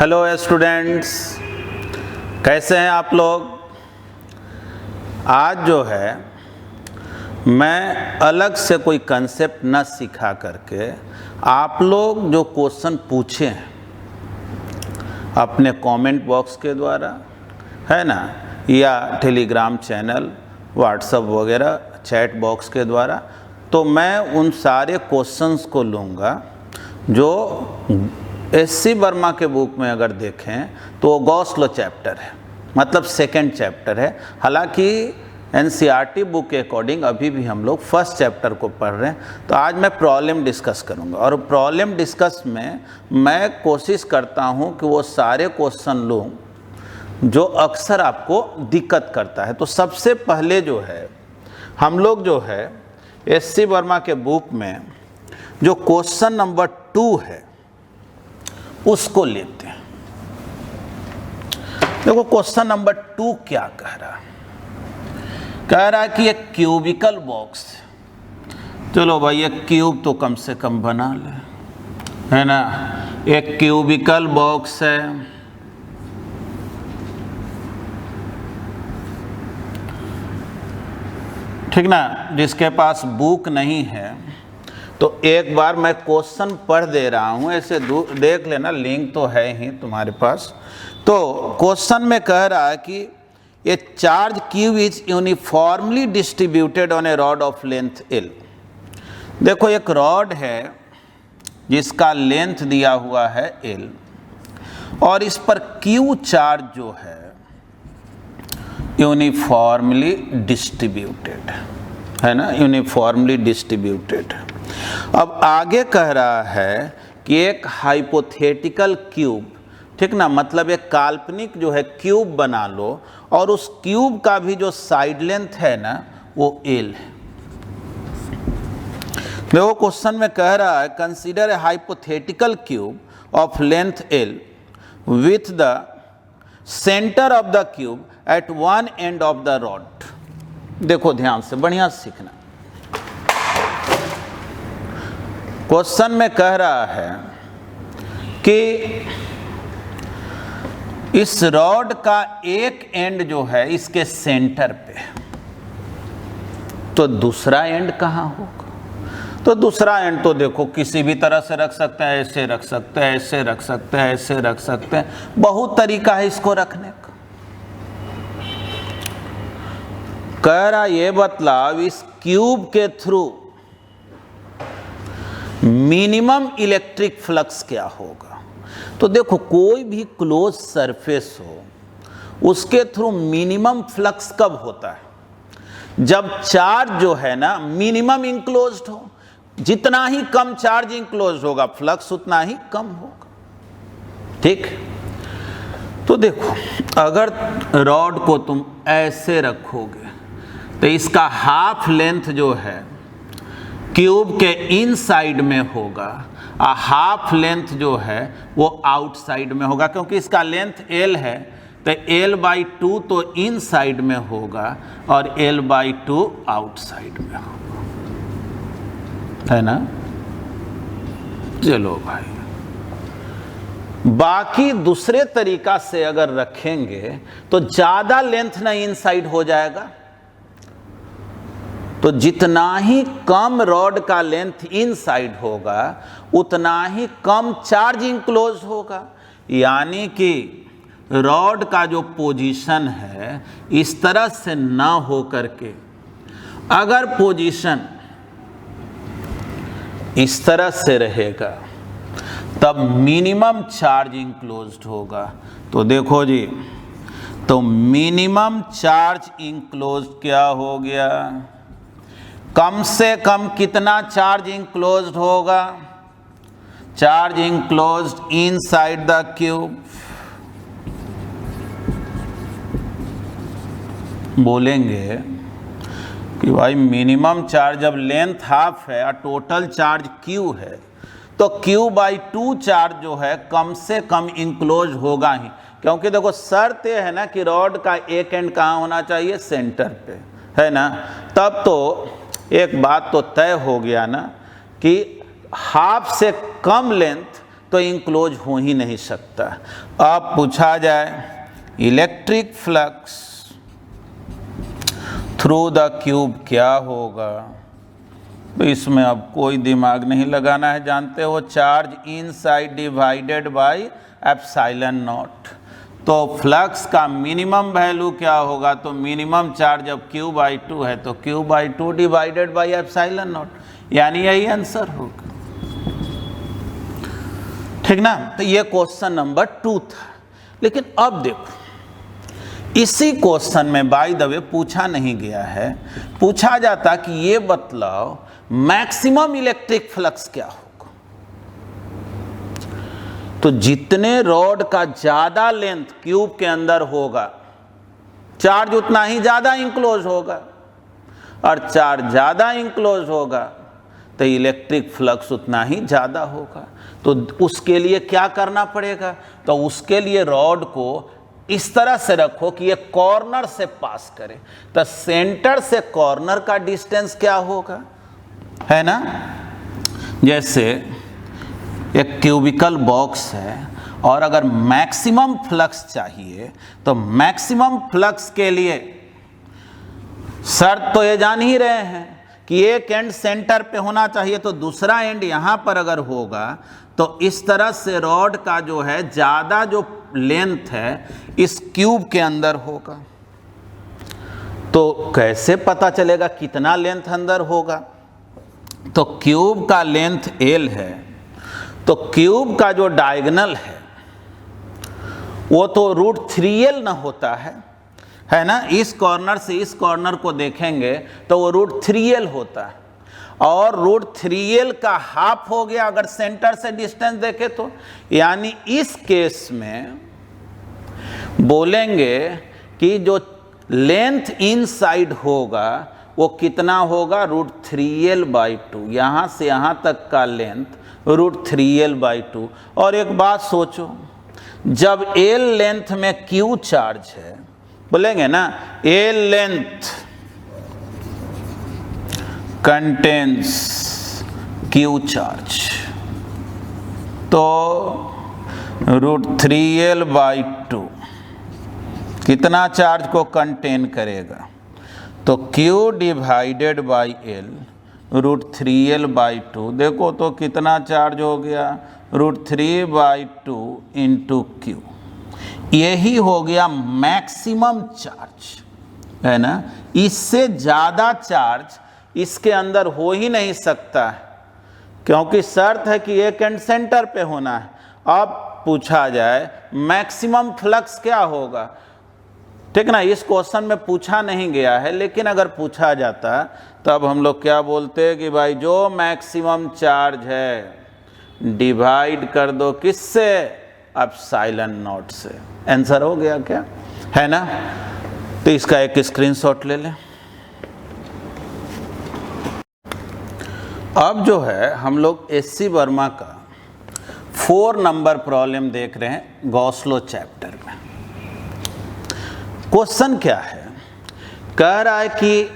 Hello students, कैसे हैं आप लोग। आज जो है मैं अलग से कोई कंसेप्ट न सिखा करके आप लोग जो क्वेश्चन पूछे हैं अपने कमेंट बॉक्स के द्वारा, है ना, या टेलीग्राम चैनल, व्हाट्सएप वगैरह चैट बॉक्स के द्वारा, तो मैं उन सारे क्वेश्चंस को लूँगा जो एससी वर्मा के बुक में अगर देखें तो वो गॉस लॉ चैप्टर है, मतलब सेकंड चैप्टर है। हालांकि एनसीईआरटी बुक के अकॉर्डिंग अभी भी हम लोग फर्स्ट चैप्टर को पढ़ रहे हैं। तो आज मैं प्रॉब्लम डिस्कस करूंगा और प्रॉब्लम डिस्कस में मैं कोशिश करता हूं कि वो सारे क्वेश्चन लूं जो अक्सर आपको दिक्कत करता है। तो सबसे पहले जो है हम लोग जो है एससी वर्मा के बुक में जो क्वेश्चन नंबर 2 है उसको लेते हैं। देखो क्वेश्चन नंबर 2 क्या कह रहा है कि एक क्यूबिकल बॉक्स, चलो भाई एक क्यूब तो कम से कम बना ले, है ना। एक क्यूबिकल बॉक्स है, ठीक ना। जिसके पास बुक नहीं है तो एक बार मैं क्वेश्चन पढ़ दे रहा हूं, ऐसे देख लेना, लिंक तो है ही तुम्हारे पास। तो क्वेश्चन में कह रहा है कि ए charge Q is uniformly distributed on A rod of length L. देखो एक रॉड है जिसका लेंथ दिया हुआ है एल और इस पर क्यू चार्ज जो है यूनिफॉर्मली डिस्ट्रीब्यूटेड है ना, यूनिफॉर्मली डिस्ट्रीब्यूटेड। अब आगे कह रहा है कि एक हाइपोथेटिकल क्यूब, ठीक ना, मतलब एक काल्पनिक जो है क्यूब बना लो और उस क्यूब का भी जो साइड लेंथ है ना वो एल है। देखो क्वेश्चन में कह रहा है consider a hypothetical cube of length L with the centre of the cube at one end of the rod. देखो ध्यान से, बढ़िया सीखना। क्वेश्चन में कह रहा है कि इस रॉड का एक एंड जो है इसके सेंटर पे, तो दूसरा एंड कहाँ होगा। तो दूसरा एंड तो देखो किसी भी तरह से रख सकते हैं, ऐसे रख सकते हैं, ऐसे रख सकते हैं, ऐसे रख सकते हैं, बहुत तरीका है इसको रखने का। कह रहा ये बतलाव इस क्यूब के थ्रू मिनिमम इलेक्ट्रिक फ्लक्स क्या होगा। तो देखो कोई भी क्लोज सरफेस हो उसके थ्रू मिनिमम फ्लक्स कब होता है, जब चार्ज जो है ना मिनिमम इंक्लोज्ड हो। जितना ही कम चार्ज इंक्लोज्ड होगा फ्लक्स उतना ही कम होगा, ठीक। तो देखो अगर रॉड को तुम ऐसे रखोगे तो इसका हाफ लेंथ जो है क्यूब के इन साइड में होगा और हाफ लेंथ जो है वो आउटसाइड में होगा, क्योंकि इसका लेंथ एल है तो l/2 तो इन साइड में होगा और l/2 आउटसाइड में होगा, है ना। चलो भाई, बाकी दूसरे तरीका से अगर रखेंगे तो ज्यादा लेंथ ना इन साइड हो जाएगा। तो जितना ही कम रॉड का लेंथ इन साइड होगा उतना ही कम चार्ज इंक्लोज होगा। यानी कि रॉड का जो पोजीशन है इस तरह से ना हो करके, अगर पोजीशन इस तरह से रहेगा तब मिनिमम चार्ज इंक्लोज्ड होगा। तो देखो जी, तो मिनिमम चार्ज इंक्लोज्ड क्या हो गया, कम से कम कितना चार्ज इंक्लोज्ड होगा, charge enclosed inside the cube. बोलेंगे कि भाई मिनिमम चार्ज, जब लेंथ हाफ है और टोटल चार्ज क्यू है तो Q/2 चार्ज जो है कम से कम इंक्लोज होगा ही, क्योंकि देखो शर्त ये है ना कि रॉड का एक एंड कहाँ होना चाहिए, सेंटर पे, है ना। तब तो एक बात तो तय हो गया ना कि हाफ से कम लेंथ तो इंक्लोज हो ही नहीं सकता। अब पूछा जाए electric flux through the cube क्या होगा, तो इसमें अब कोई दिमाग नहीं लगाना है, जानते हो charge inside divided by epsilon not. तो फ्लक्स का मिनिमम वैल्यू क्या होगा, तो मिनिमम चार्ज अब Q/2 है तो Q/2 divided by epsilon not, यानी यही आंसर होगा, ठीक ना। तो ये क्वेश्चन नंबर 2 था। लेकिन अब देखो इसी क्वेश्चन में बाय द वे पूछा नहीं गया है, पूछा जाता कि ये बतलाओ मैक्सिमम इलेक्ट्रिक फ्लक्स क्या होगा। तो जितने रॉड का ज्यादा लेंथ क्यूब के अंदर होगा, चार्ज उतना ही ज्यादा इंक्लोज होगा, और चार्ज ज्यादा इंक्लोज होगा तो इलेक्ट्रिक फ्लक्स उतना ही ज्यादा होगा। तो उसके लिए क्या करना पड़ेगा, तो उसके लिए रॉड को इस तरह से रखो कि ये कॉर्नर से पास करे, तो सेंटर से कॉर्नर का डिस्टेंस क्या होगा, है ना। जैसे एक क्यूबिकल बॉक्स है और अगर मैक्सिमम फ्लक्स चाहिए तो मैक्सिमम फ्लक्स के लिए शर्त तो ये जान ही रहे हैं कि एक एंड सेंटर पे होना चाहिए, तो दूसरा एंड यहां पर अगर होगा तो इस तरह से रॉड का जो है ज्यादा जो लेंथ है इस क्यूब के अंदर होगा। तो कैसे पता चलेगा कितना लेंथ अंदर होगा, तो क्यूब का लेंथ L है, तो क्यूब का जो डायगोनल है वो तो √3L ना होता है ना। इस कॉर्नर से इस कॉर्नर को देखेंगे तो वो √3L होता है, और √3L का हाफ हो गया अगर सेंटर से डिस्टेंस देखे तो, यानी इस केस में बोलेंगे कि जो लेंथ इनसाइड होगा वो कितना होगा, √3L/2, यहां से यहां तक का लेंथ √3L/2। और एक बात सोचो, जब L लेंथ में Q चार्ज है, बोलेंगे ना L length contains Q charge, तो √3L/2 कितना चार्ज को कंटेन करेगा, तो Q divided by L √3L/2, देखो तो कितना चार्ज हो गया, √3/2 इंटू Q, यही हो गया मैक्सिमम चार्ज, है ना। इससे ज़्यादा चार्ज इसके अंदर हो ही नहीं सकता है, क्योंकि शर्त है कि एक एंड सेंटर पे होना है। अब पूछा जाए मैक्सिमम फ्लक्स क्या होगा, ठीक ना। इस क्वेश्चन में पूछा नहीं गया है, लेकिन अगर पूछा जाता तब हम लोग क्या बोलते हैं कि भाई जो मैक्सिमम चार्ज है डिवाइड कर दो किससे, एप्सिलॉन नॉट से। आंसर हो गया क्या, है ना। तो इसका एक स्क्रीनशॉट ले लें। अब जो है हम लोग एससी वर्मा का 4 नंबर प्रॉब्लम देख रहे हैं गॉस लॉ चैप्टर में। क्वेश्चन क्या है, कह रहा है कि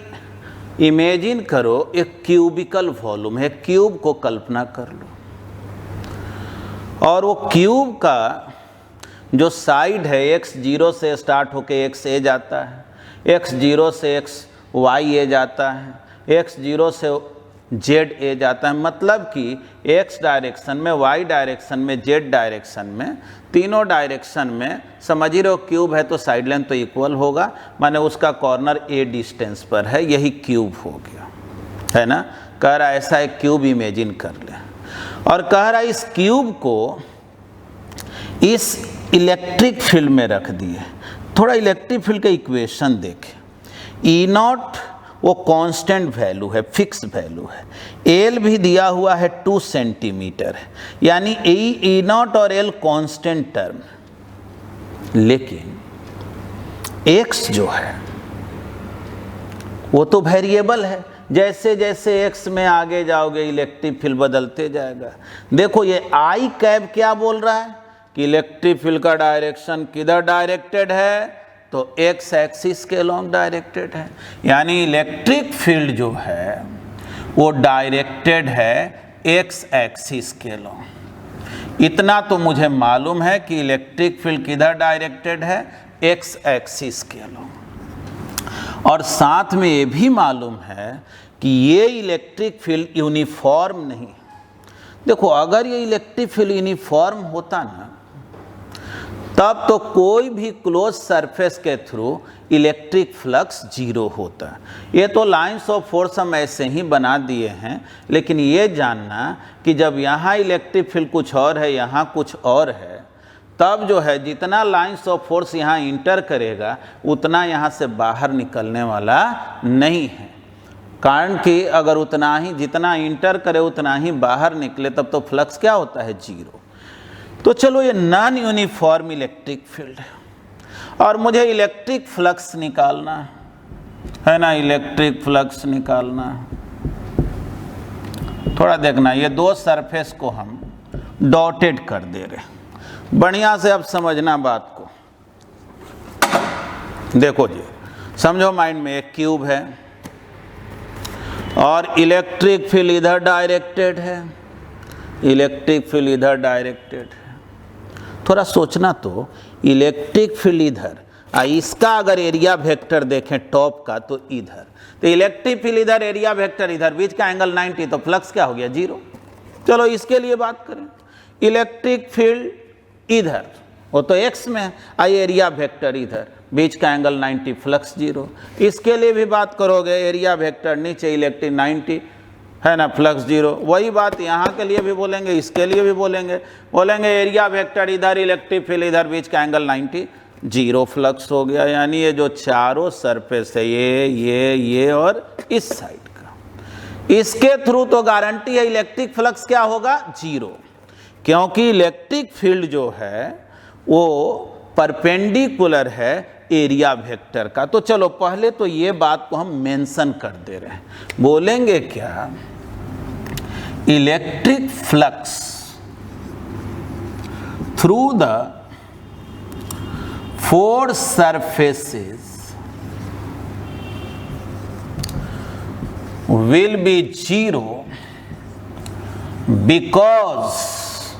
इमेजिन करो एक क्यूबिकल वॉल्यूम है, क्यूब को कल्पना कर लो, और वो क्यूब का जो साइड है x0 से स्टार्ट होके xa जाता है, x0 से xy जाता है, x0 से za जाता है, मतलब कि x डायरेक्शन में, y डायरेक्शन में, z डायरेक्शन में, तीनों डायरेक्शन में समझ ही रहो क्यूब है तो साइड लेंथ तो इक्वल होगा, माने उसका कॉर्नर a डिस्टेंस पर है, यही क्यूब हो गया, है ना। कह रहा है ऐसा एक क्यूब इमेजिन कर ले, और कह रहा है इस क्यूब को इस इलेक्ट्रिक फील्ड में रख दिए। थोड़ा इलेक्ट्रिक फील्ड का इक्वेशन देखें, E0 वो कांस्टेंट वैल्यू है, फिक्स वैल्यू है, L भी दिया हुआ है 2 सेंटीमीटर है, यानी E0 और L कांस्टेंट टर्म, लेकिन X जो है वो तो वेरिएबल है, जैसे जैसे x में आगे जाओगे इलेक्ट्रिक फील्ड बदलते जाएगा। देखो ये I कैप क्या बोल रहा है कि इलेक्ट्रिक फील्ड का डायरेक्शन किधर डायरेक्टेड है, तो x एक्सिस के लॉन्ग डायरेक्टेड है, यानी इलेक्ट्रिक फील्ड जो है वो डायरेक्टेड है x एक्सिस के लॉन्ग। इतना तो मुझे मालूम है कि इलेक्ट्रिक फील्ड किधर डायरेक्टेड है, एक्स एक्सिस के अलॉन्ग, और साथ में ये भी मालूम है कि ये इलेक्ट्रिक फील्ड यूनिफॉर्म नहीं। देखो अगर ये इलेक्ट्रिक फील्ड यूनिफॉर्म होता ना, तब तो कोई भी क्लोज सरफेस के थ्रू इलेक्ट्रिक फ्लक्स जीरो होता है। ये तो लाइंस ऑफ फोर्स हम ऐसे ही बना दिए हैं, लेकिन ये जानना कि जब यहाँ इलेक्ट्रिक फील्ड कुछ और है, यहाँ कुछ और है, तब जो है जितना लाइंस ऑफ फोर्स यहाँ इंटर करेगा उतना यहाँ से बाहर निकलने वाला नहीं है। कारण कि अगर उतना ही जितना इंटर करे उतना ही बाहर निकले, तब तो फ्लक्स क्या होता है, जीरो। तो चलो ये नॉन यूनिफॉर्म इलेक्ट्रिक फील्ड है और मुझे इलेक्ट्रिक फ्लक्स निकालना है ना, इलेक्ट्रिक फ्लक्स निकालना। थोड़ा देखना, ये दो सरफेस को हम डॉटेड कर दे रहे, बढ़िया से अब समझना बात को। देखो जी, समझो माइंड में एक क्यूब है और इलेक्ट्रिक फील्ड इधर डायरेक्टेड है, इलेक्ट्रिक फील्ड इधर डायरेक्टेड है। थोड़ा सोचना तो, इलेक्ट्रिक फील्ड इधर, इसका अगर एरिया वेक्टर देखें टॉप का तो इधर, तो इलेक्ट्रिक फील्ड इधर, एरिया वेक्टर इधर, बीच का एंगल 90, तो फ्लक्स क्या हो गया, जीरो। चलो इसके लिए बात करें, इलेक्ट्रिक फील्ड इधर, वो तो एक्स में है, एरिया वेक्टर इधर, बीच का एंगल 90, फ्लक्स जीरो। इसके लिए भी बात करोगे, एरिया वेक्टर नीचे, इलेक्ट्रिक 90 है ना, फ्लक्स जीरो। वही बात यहाँ के लिए भी बोलेंगे, इसके लिए भी बोलेंगे एरिया वेक्टर इधर, इलेक्ट्रिक फील्ड इधर, बीच का एंगल 90, जीरो फ्लक्स हो गया। यानी ये जो चारों सरफेस है, ये और इस साइड का, इसके थ्रू तो गारंटी है इलेक्ट्रिक फ्लक्स क्या होगा, जीरो, क्योंकि इलेक्ट्रिक फील्ड जो है वो परपेंडिकुलर है एरिया वेक्टर का। तो चलो पहले तो ये बात को हम मेंशन कर दे रहे हैं, बोलेंगे क्या, electric flux through the four surfaces will be zero because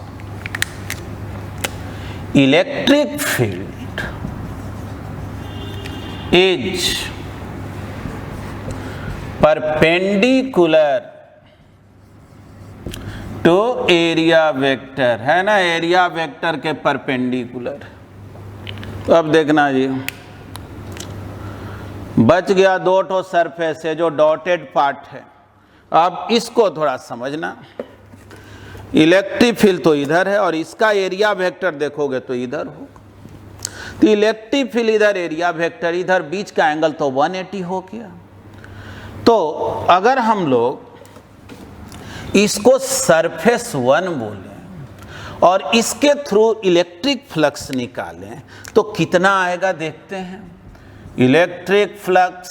electric field is perpendicular to area vector, है ना, एरिया वेक्टर के परपेंडिकुलर। तो अब देखना जी, बच गया दो ठो सरफेस है जो डॉटेड पार्ट है। अब इसको थोड़ा समझना, इलेक्ट्रिक फील्ड तो इधर है और इसका एरिया वेक्टर देखोगे तो इधर होगा। तो इलेक्ट्रिक फील्ड इधर, एरिया वेक्टर इधर, बीच का एंगल तो 180 हो गया। तो अगर हम लोग इसको सरफेस 1 बोलें और इसके थ्रू इलेक्ट्रिक फ्लक्स निकालें तो कितना आएगा देखते हैं। Electric flux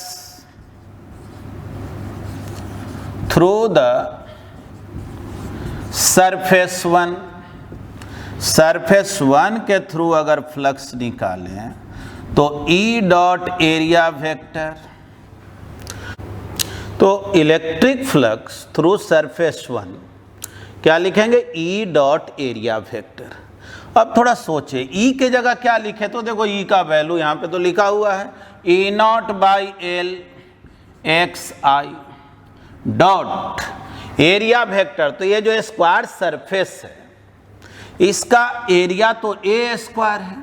through the surface 1, surface 1 के थ्रू अगर फ्लक्स निकालें तो ई डॉट एरिया वेक्टर, तो इलेक्ट्रिक फ्लक्स थ्रू सरफेस 1 क्या लिखेंगे, ई डॉट एरिया वेक्टर। अब थोड़ा सोचे, ई के जगह क्या लिखे, तो देखो ई का वैल्यू यहाँ पे तो लिखा हुआ है E naught by L X I dot area vector. तो ये जो स्क्वायर सरफेस है इसका एरिया तो ए स्क्वायर है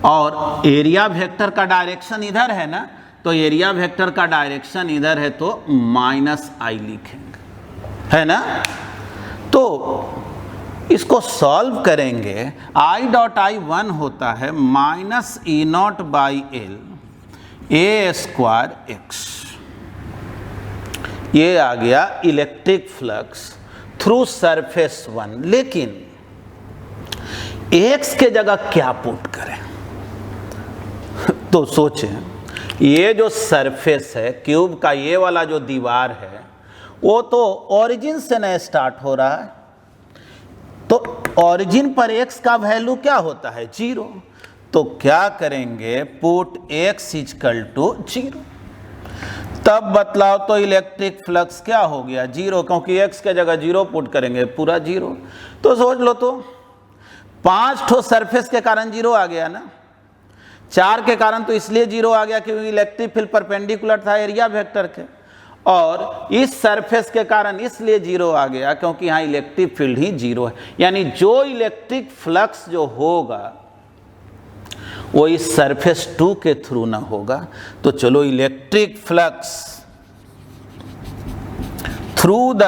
और एरिया वेक्टर का डायरेक्शन इधर है ना, तो एरिया वेक्टर का डायरेक्शन इधर है तो माइनस आई लिखेंगे, है ना। तो इसको सॉल्व करेंगे, आई डॉट आई 1 होता है minus E naught by L A square x. ये आ गया इलेक्ट्रिक फ्लक्स थ्रू सरफेस 1। लेकिन एक्स के जगह क्या पुट करें, तो सोचें, ये जो सरफेस है क्यूब का, ये वाला जो दीवार है वो तो ओरिजिन से न स्टार्ट हो रहा है, तो ओरिजिन पर x का वैल्यू क्या होता है, 0। तो क्या करेंगे, पुट x इक्वल टू 0। तब बतलाओ तो इलेक्ट्रिक फ्लक्स क्या हो गया, जीरो, क्योंकि x के जगह जीरो पुट करेंगे, पूरा जीरो। तो सोच लो तो 5 ठो सरफेस के कारण जीरो आ गया ना, 4 के कारण तो इसलिए जीरो आ गया क्योंकि इलेक्ट्रिक फील्ड परपेंडिकुलर था एरिया वेक्टर के, और इस सरफेस के कारण इसलिए जीरो आ गया क्योंकि यहाँ इलेक्ट्रिक फील्ड ही जीरो है। यानी जो इलेक्ट्रिक फ्लक्स जो होगा वो इस सरफेस 2 के थ्रू ना होगा। तो चलो electric flux through the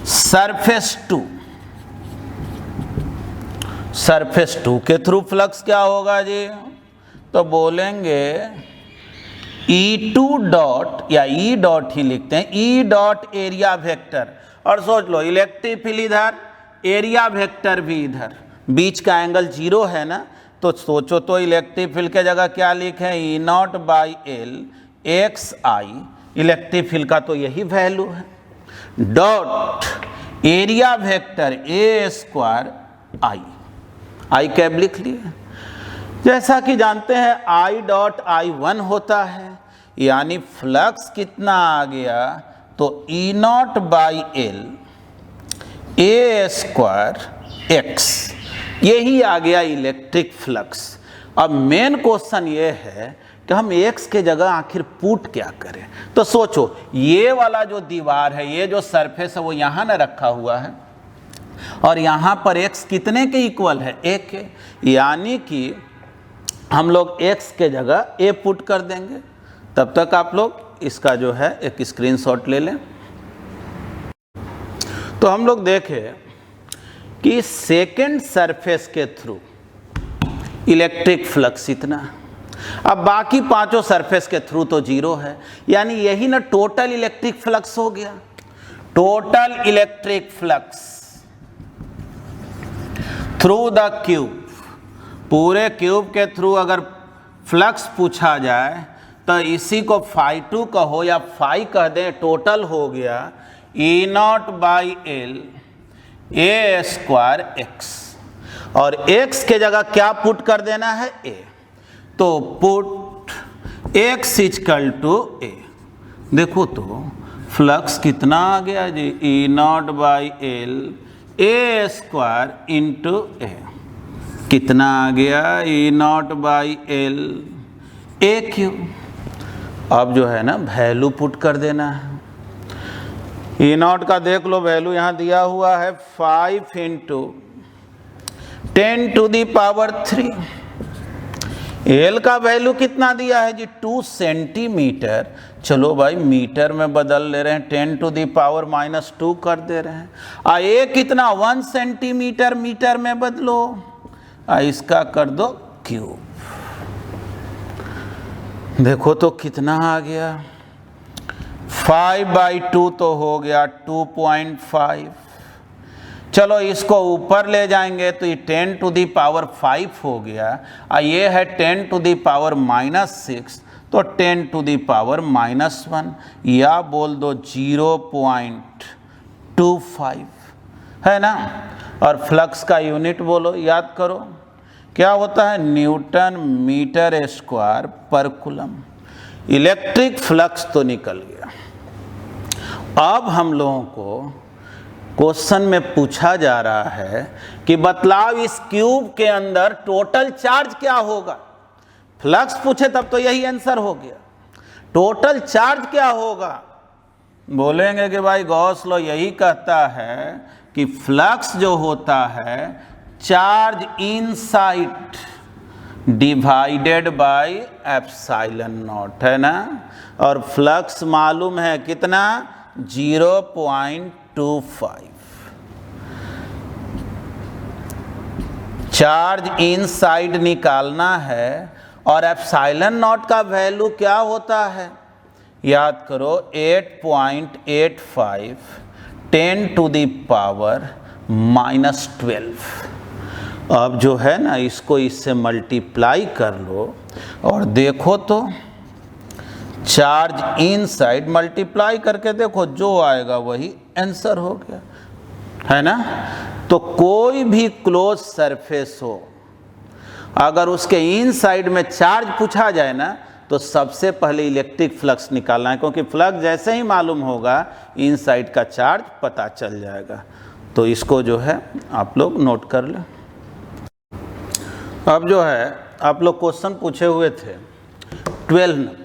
surface 2, surface 2 के थ्रू फ्लक्स क्या होगा जी, तो बोलेंगे E2 डॉट, या E डॉट ही लिखते हैं, E डॉट एरिया वेक्टर। और सोच लो इलेक्ट्रिक फील्ड इधर, एरिया वेक्टर भी इधर, बीच का एंगल जीरो है ना, तो सोचो तो इलेक्ट्रिक फील्ड के जगह क्या लिखें, E0/L xi, इलेक्ट्रिक फील्ड का तो यही वैल्यू है, डॉट एरिया वेक्टर a² आई कैप लिख लिए। जैसा कि जानते हैं I.I1 होता है, यानी फ्लक्स कितना आ गया, तो E0/L a²x, यही आ गया इलेक्ट्रिक फ्लक्स। अब मेन क्वेश्चन ये है कि हम x के जगह आखिर पुट क्या करें। तो सोचो ये वाला जो दीवार है, ये जो सरफेस है वो यहाँ ना रखा हुआ है, और यहाँ पर x कितने के इक्वल है, 1 के, यानी कि हम लोग x के जगह a पुट कर देंगे। तब तक आप लोग इसका जो है एक स्क्रीनशॉट ले लें। तो हम लोग देखें कि सेकेंड सरफेस के थ्रू इलेक्ट्रिक फ्लक्स इतना, अब बाकी पांचों सरफेस के थ्रू तो जीरो है, यानी यही ना टोटल इलेक्ट्रिक फ्लक्स हो गया। Total electric flux through the cube, पूरे क्यूब के थ्रू अगर फ्लक्स पूछा जाए तो इसी को φ2 कहो या φ कह दें, टोटल हो गया E0/L a²x, और x के जगह क्या पुट कर देना है, a, तो पुट x = a। देखो तो फ्लक्स कितना आ गया जी, E0/L a² × a, कितना आ गया, E0/L a³। अब जो है ना वैल्यू पुट कर देना है। E0 का देख लो वैल्यू यहाँ दिया हुआ है 5 × 10⁻³ L का वैल्यू कितना दिया है जी, 2 सेंटीमीटर। चलो भाई मीटर में बदल ले रहे हैं, 10⁻⁻² कर दे रहे हैं। A कितना, 1 सेंटीमीटर, मीटर में बदलो, इसका कर दो क्यूब। देखो तो कितना आ गया, 5/2 तो हो गया 2.5। चलो इसको ऊपर ले जाएंगे तो ये 10⁻5 हो गया, ये है 10⁻⁻6, तो 10⁻⁻1, या बोल दो 0.25 है ना। और फ्लक्स का यूनिट बोलो, याद करो क्या होता है, Nm²/कूलम। इलेक्ट्रिक फ्लक्स तो निकल गया। अब हम लोगों को क्वेश्चन में पूछा जा रहा है कि बतलाओ इस क्यूब के अंदर टोटल चार्ज क्या होगा। फ्लक्स पूछे तब तो यही आंसर हो गया, टोटल चार्ज क्या होगा। बोलेंगे कि भाई गॉस लॉ यही कहता है कि फ्लक्स जो होता है चार्ज इनसाइड डिवाइडेड बाय ε0 है ना, और फ्लक्स मालूम है कितना, 0.25। चार्ज इनसाइड निकालना है, और ε0 का वैल्यू क्या होता है, याद करो 8.85 10⁻⁻12। अब जो है ना इसको इससे मल्टीप्लाई कर लो और देखो तो चार्ज इनसाइड मल्टीप्लाई करके देखो, जो आएगा वही आंसर हो गया, है ना। तो कोई भी क्लोज सरफेस हो, अगर उसके इनसाइड में चार्ज पूछा जाए ना तो सबसे पहले इलेक्ट्रिक फ्लक्स निकालना है, क्योंकि फ्लक्स जैसे ही मालूम होगा इनसाइड का चार्ज पता चल जाएगा। तो इसको जो है आप लोग नोट कर लें। अब जो है आप लोग क्वेश्चन पूछे हुए थे 12 नंबर।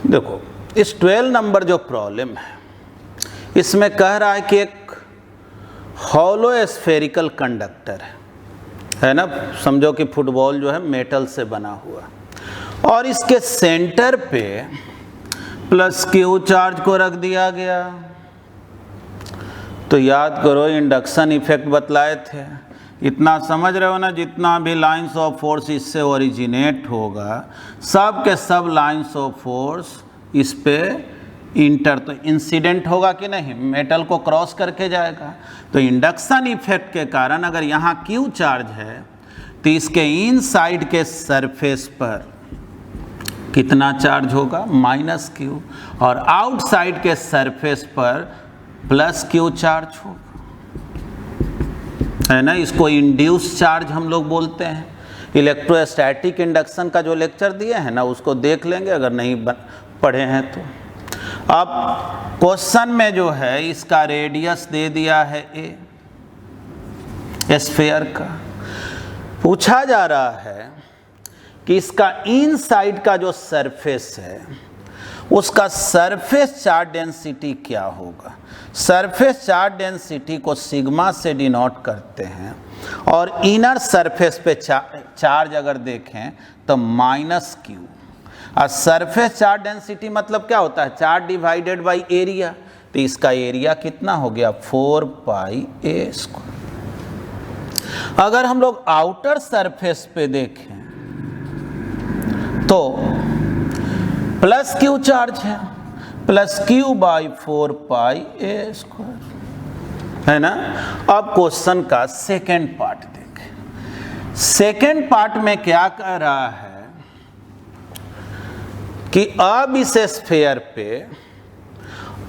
देखो इस 12 नंबर जो प्रॉब्लम है इसमें कह रहा है कि एक हॉलो स्फेरिकल कंडक्टर है ना, समझो कि फुटबॉल जो है मेटल से बना हुआ, और इसके सेंटर पे प्लस क्यू चार्ज को रख दिया गया। तो याद करो इंडक्शन इफेक्ट बतलाए थे, इतना समझ रहे हो ना, जितना भी लाइंस ऑफ फोर्स इससे ओरिजिनेट होगा सब के सब लाइंस ऑफ फोर्स इस पे इंटर, तो इंसिडेंट होगा कि नहीं, मेटल को क्रॉस करके जाएगा। तो इंडक्शन इफेक्ट के कारण अगर यहाँ क्यू चार्ज है तो इसके इन साइड के सरफेस पर कितना चार्ज होगा, माइनस क्यू, और आउटसाइड के सरफेस पर प्लस क्यू चार्ज होगा, है ना। इसको इंड्यूस चार्ज हम लोग बोलते हैं। इलेक्ट्रोस्टैटिक इंडक्शन का जो लेक्चर दिए हैं ना उसको देख लेंगे अगर नहीं पढ़े हैं तो। अब क्वेश्चन में जो है इसका रेडियस दे दिया है ए स्फीयर का, पूछा जा रहा है कि इसका इनसाइड का जो सरफेस है उसका सरफेस चार्ज डेंसिटी क्या होगा। सरफेस चार्ज डेंसिटी को सिग्मा से डिनोट करते हैं, और इनर सरफेस पे चार्ज अगर देखें तो माइनस क्यू। और सरफेस चार्ज डेंसिटी मतलब क्या होता है, चार्ज डिवाइडेड बाई एरिया। तो इसका एरिया कितना हो गया, 4 पाई ए स्क्वायर। अगर हम लोग आउटर सरफेस पे देखें तो प्लस क्यू चार्ज है, plus Q by 4 pi A square, है ना। अब क्वेश्चन का सेकेंड पार्ट देखें। सेकेंड पार्ट में क्या कह रहा है कि अब इस स्फीयर पे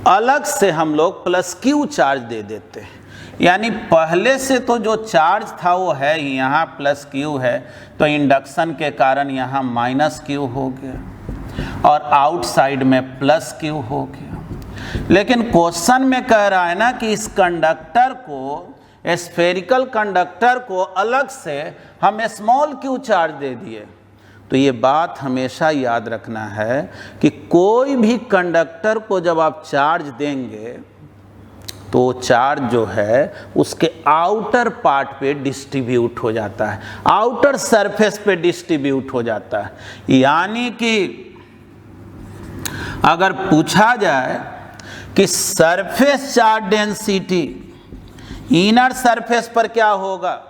अलग से हम लोग प्लस क्यू चार्ज दे देते हैं, यानी पहले से तो जो चार्ज था वो है ही, यहाँ प्लस क्यू है तो इंडक्शन के कारण यहाँ माइनस क्यू हो गया और आउटसाइड में प्लस क्यू हो गया। लेकिन क्वेश्चन में कह रहा है ना कि इस कंडक्टर को, स्फेरिकल कंडक्टर को अलग से हम स्मॉल क्यू चार्ज दे दिए। तो ये बात हमेशा याद रखना है कि कोई भी कंडक्टर को जब आप चार्ज देंगे तो चार्ज जो है उसके आउटर पार्ट पे डिस्ट्रीब्यूट हो जाता है, आउटर सरफेस पे डिस्ट्रीब्यूट हो जाता है। यानी कि अगर पूछा जाए कि surface charge density inner surface पर क्या होगा,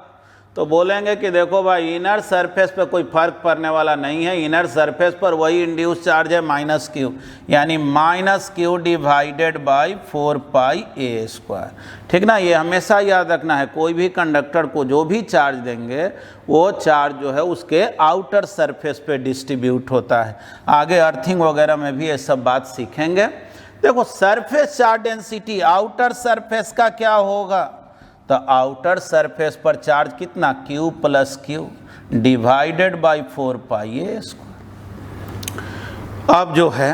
तो बोलेंगे कि देखो भाई इनर सरफेस पे कोई फर्क पड़ने वाला नहीं है, इनर सरफेस पर वही इंड्यूस चार्ज है माइनस क्यू, यानी minus Q divided by 4 pi A square. ठीक ना, ये हमेशा याद रखना है। कोई भी कंडक्टर को जो भी चार्ज देंगे वो चार्ज जो है उसके आउटर सरफेस पे डिस्ट्रीब्यूट होता है। आगे अर्थिंग वगैरह में भी ये सब बात सीखेंगे। देखो surface charge density outer surface का क्या होगा, तो आउटर सरफेस पर चार्ज कितना, Q plus Q divided by 4 pi A square. अब जो है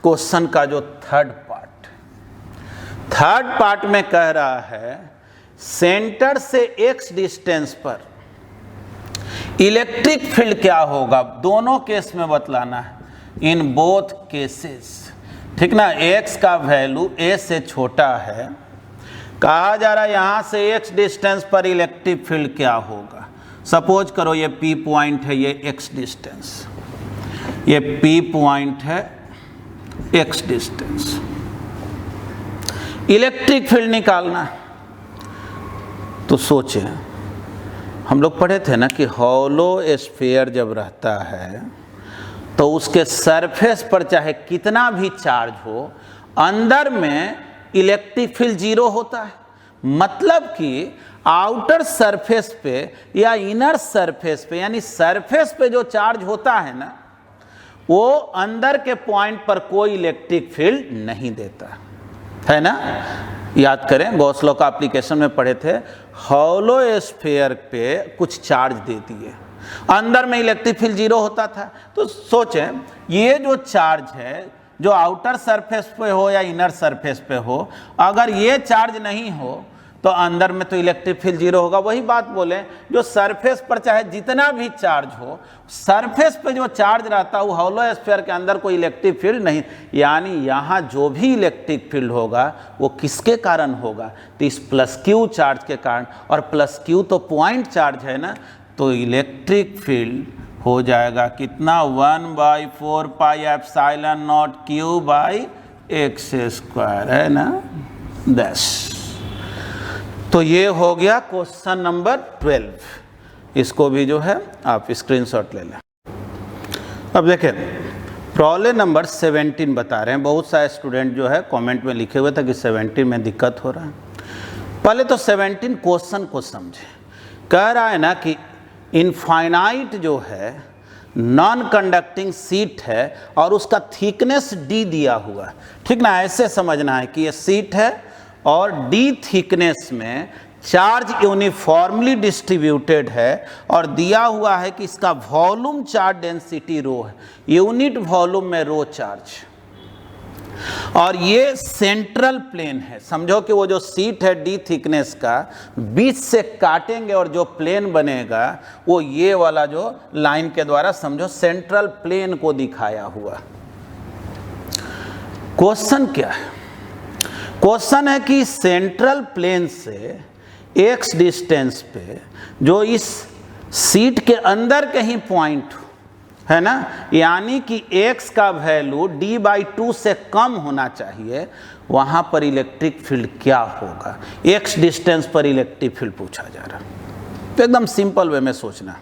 क्वेश्चन का जो थर्ड पार्ट में कह रहा है सेंटर से एक्स डिस्टेंस पर इलेक्ट्रिक फील्ड क्या होगा। दोनों केस में बतलाना है, इन बोथ केसेस। ठीक ना, एक्स का वैल्यू ए से छोटा है, कहा जा रहा है यहां से एक्स डिस्टेंस पर इलेक्ट्रिक फील्ड क्या होगा। सपोज करो ये पी पॉइंट है, ये एक्स डिस्टेंस, ये पी पॉइंट है एक्स डिस्टेंस, इलेक्ट्रिक फील्ड निकालना। तो सोचे हम लोग पढ़े थे ना कि हॉलो स्फीयर जब रहता है तो उसके सरफेस पर चाहे कितना भी चार्ज हो, अंदर में इलेक्ट्रिक फील्ड जीरो होता है। मतलब कि आउटर सरफेस पे या इनर सरफेस पे, यानी सरफेस पे जो चार्ज होता है ना, वो अंदर के पॉइंट पर कोई इलेक्ट्रिक फील्ड नहीं देता है ना। याद करें, गॉस लॉ का एप्लीकेशन में पढ़े थे, हॉलो स्फीयर पे कुछ चार्ज दे दिए अंदर में इलेक्ट्रिक फील्ड जीरो होता था। तो सोचें ये जो चार्ज है जो आउटर सरफेस पे हो या इनर सरफेस पे हो, अगर ये चार्ज नहीं हो तो अंदर में तो इलेक्ट्रिक फील्ड जीरो होगा। वही बात बोले जो सरफेस पर चाहे जितना भी चार्ज हो, सरफेस पे जो चार्ज रहता है वो हॉलो स्फीयर के अंदर कोई इलेक्ट्रिक फील्ड नहीं, यानी यहाँ जो भी इलेक्ट्रिक फील्ड होगा वो किसके कारण होगा, तो इस प्लस क्यू चार्ज के कारण। और प्लस क्यू तो पॉइंट चार्ज है ना, तो इलेक्ट्रिक फील्ड हो जाएगा कितना 1/4 pi epsilon not Q by x square, है ना 10। तो ये हो गया क्वेश्चन नंबर 12। इसको भी जो है आप स्क्रीनशॉट ले लें। अब देखें प्रॉब्लम नंबर 17 बता रहे हैं। बहुत सारे स्टूडेंट जो है कमेंट में लिखे हुए थे कि 17 में दिक्कत हो रहा है। पहले तो 17 क्वेश्चन को समझे। कह रहा है ना कि इनफाइनाइट जो है नॉन कंडक्टिंग शीट है और उसका थिकनेस d दिया हुआ है, ठीक ना। ऐसे समझना है कि ये शीट है और d थिकनेस में चार्ज यूनिफॉर्मली डिस्ट्रीब्यूटेड है और दिया हुआ है कि इसका वॉल्यूम चार्ज डेंसिटी रो है, यूनिट वॉल्यूम में रो चार्ज, और ये सेंट्रल प्लेन है। समझो कि वो जो शीट है d थिकनेस का बीच से काटेंगे और जो प्लेन बनेगा वो ये वाला जो लाइन के द्वारा समझो सेंट्रल प्लेन को दिखाया हुआ। क्वेश्चन क्या है? क्वेश्चन है कि सेंट्रल प्लेन से x डिस्टेंस पे जो इस शीट के अंदर कहीं पॉइंट है ना, यानी कि x का वैल्यू d/2 से कम होना चाहिए, वहां पर इलेक्ट्रिक फील्ड क्या होगा। x डिस्टेंस पर इलेक्ट्रिक फील्ड पूछा जा रहा है, तो एकदम सिंपल वे में सोचना।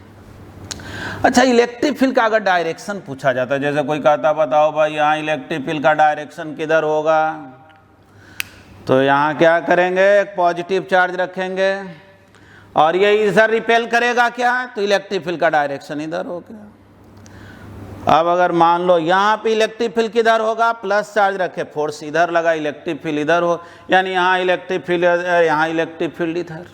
अच्छा, इलेक्ट्रिक फील्ड का अगर डायरेक्शन पूछा जाता है, जैसे कोई कहता बताओ भाई यहाँ इलेक्ट्रिक फील्ड का डायरेक्शन किधर होगा, तो यहाँ क्या करेंगे, एक पॉजिटिव चार्ज रखेंगे और ये इधर रिपेल करेगा क्या, तो इलेक्ट्रिक फील्ड का डायरेक्शन इधर हो गया। अब अगर मान लो यहाँ पे इलेक्ट्रिक फील्ड किधर होगा, प्लस चार्ज रखे, फोर्स इधर लगा, इलेक्ट्रिक फील्ड इधर हो, यानी यहाँ इलेक्ट्रिक फील्ड, यहाँ इलेक्ट्रिक फील्ड इधर।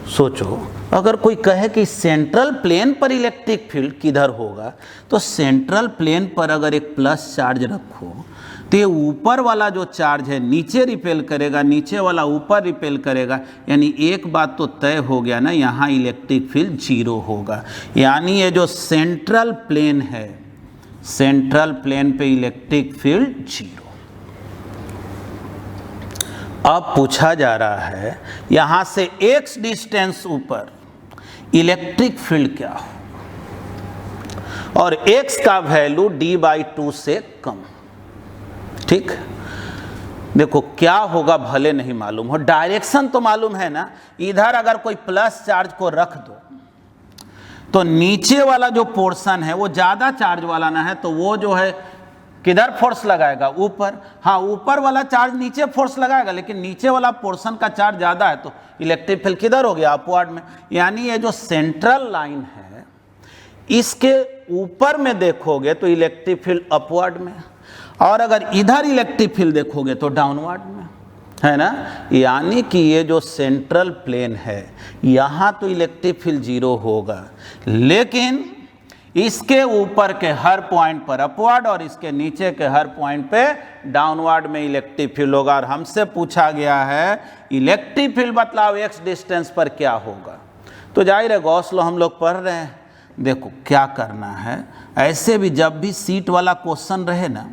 सोचो अगर कोई कहे कि सेंट्रल प्लेन पर इलेक्ट्रिक फील्ड किधर होगा, तो सेंट्रल प्लेन पर अगर एक प्लस चार्ज रखो तो ये ऊपर वाला जो चार्ज है नीचे रिपेल करेगा, नीचे वाला ऊपर रिपेल करेगा, यानी एक बात तो तय हो गया ना, यहाँ इलेक्ट्रिक फील्ड जीरो होगा। यानी ये जो सेंट्रल प्लेन है, सेंट्रल प्लेन पे इलेक्ट्रिक फील्ड जीरो। अब पूछा जा रहा है यहाँ से x डिस्टेंस ऊपर इलेक्ट्रिक फील्ड क्या हो और x का वैल्यू d/2 से कम। ठीक, देखो क्या होगा भले नहीं मालूम हो, डायरेक्शन तो मालूम है ना। इधर अगर कोई प्लस चार्ज को रख दो तो नीचे वाला जो पोर्शन है वो ज्यादा चार्ज वाला ना है, तो वो जो है किधर फोर्स लगाएगा, ऊपर। हाँ, ऊपर वाला चार्ज नीचे फोर्स लगाएगा, लेकिन नीचे वाला पोर्शन का चार्ज ज्यादा है तो इलेक्ट्रिक फील्ड किधर हो गया, अपवर्ड में। यानी ये जो सेंट्रल लाइन है इसके ऊपर में देखोगे तो इलेक्ट्रिक फील्ड अपवर्ड में, और अगर इधर इलेक्ट्रिक फील्ड देखोगे तो डाउनवर्ड में, है ना। यानी कि ये जो सेंट्रल प्लेन है यहाँ तो इलेक्ट्रिक फील्ड जीरो होगा, लेकिन इसके ऊपर के हर पॉइंट पर अपवर्ड और इसके नीचे के हर पॉइंट पे डाउनवर्ड में इलेक्ट्रिक फील्ड होगा। और हमसे पूछा गया है इलेक्ट्रिक फील्ड बतलाओ x डिस्टेंस पर क्या होगा, तो जाहिर है गॉस लॉ हम लोग पढ़ रहे हैं। देखो क्या करना है, ऐसे भी जब भी सीट वाला क्वेश्चन रहे ना,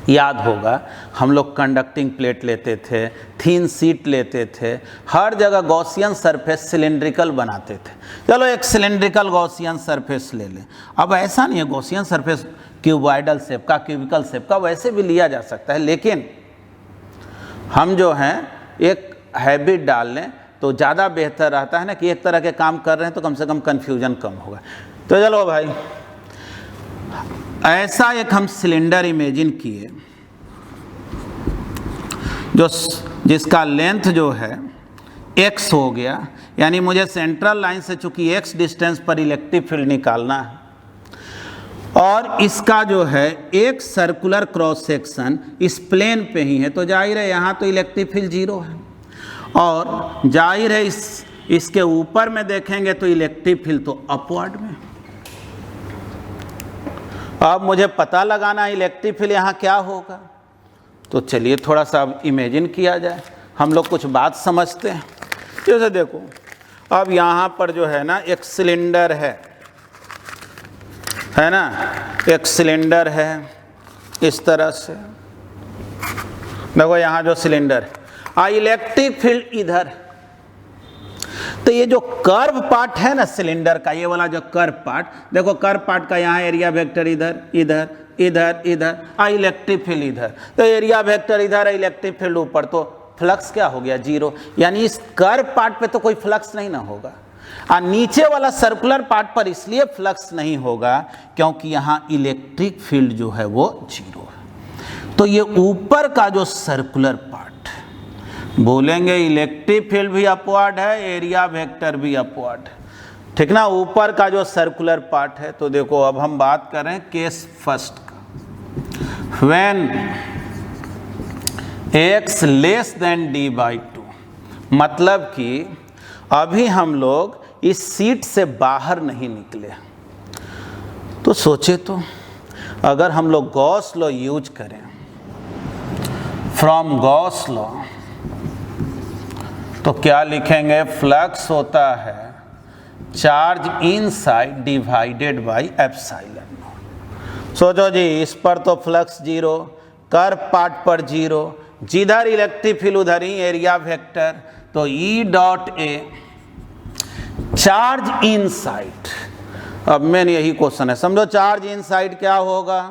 याद होगा हम लोग कंडक्टिंग प्लेट लेते थे, थीन सीट लेते थे, हर जगह गॉसियन सरफेस सिलेंड्रिकल बनाते थे। चलो एक सिलेंड्रिकल गॉसियन सरफेस ले लें। अब ऐसा नहीं है गॉसियन सरफेस क्यूबॉइडल शेप का, क्यूबिकल शेप का, वैसे भी लिया जा सकता है, लेकिन हम जो हैं एक हैबिट डाल लें तो ज़्यादा बेहतर रहता है ना कि एक तरह के काम कर रहे हैं तो कम से कम कन्फ्यूजन कम होगा। तो चलो भाई, ऐसा एक हम सिलेंडर इमेजिन किए जो जिसका लेंथ जो है x हो गया, यानी मुझे सेंट्रल लाइन से चूंकि x डिस्टेंस पर इलेक्ट्रिक फील्ड निकालना है, और इसका जो है एक सर्कुलर क्रॉस सेक्शन इस प्लेन पे ही है, तो जाहिर है यहाँ तो इलेक्ट्रिक फील्ड जीरो है, और जाहिर है इस इसके ऊपर में देखेंगे तो इलेक्ट्रिक फील्ड तो अपवर्ड में। अब मुझे पता लगाना इलेक्ट्रिक फील्ड यहाँ क्या होगा, तो चलिए थोड़ा सा अब इमेजिन किया जाए, हम लोग कुछ बात समझते हैं। जैसे देखो, अब यहाँ पर जो है ना एक सिलेंडर है ना, एक सिलेंडर है इस तरह से, देखो यहाँ जो सिलेंडर है, इलेक्ट्रिक फील्ड इधर। तो ये जो कर्व पार्ट है ना सिलेंडर का, ये वाला जो कर्व पार्ट, देखो कर्व पार्ट का यहाँ एरिया वेक्टर इधर इधर इधर इधर, इलेक्ट्रिक फील्ड इधर, तो एरिया वेक्टर इधर, इलेक्ट्रिक फील्ड ऊपर, तो फ्लक्स क्या हो गया, जीरो। यानी इस कर्व पार्ट पे तो कोई फ्लक्स नहीं ना होगा, और नीचे वाला सर्कुलर पार्ट पर इसलिए फ्लक्स नहीं होगा क्योंकि यहाँ इलेक्ट्रिक फील्ड जो है वो जीरो है। तो ये ऊपर का जो सर्कुलर पार्ट बोलेंगे इलेक्ट्रिक फील्ड भी अपवर्ड है, एरिया वेक्टर भी अपवर्ड है, ठीक ना, ऊपर का जो सर्कुलर पार्ट है। तो देखो अब हम बात कर रहे हैं केस फर्स्ट का, when x less than d/2, मतलब कि अभी हम लोग इस सीट से बाहर नहीं निकले। तो सोचे तो अगर हम लोग गॉस लॉ यूज करें, फ्रॉम गॉस लॉ, तो क्या लिखेंगे, फ्लक्स होता है charge inside divided by epsilon not. सोचो जी, इस पर तो फ्लक्स जीरो, कर्व पार्ट पर जीरो, जिधर इलेक्ट्रिक फील्ड उधर ही एरिया वेक्टर, तो E dot A charge inside. अब मेन यही क्वेश्चन है, समझो चार्ज इनसाइड क्या होगा,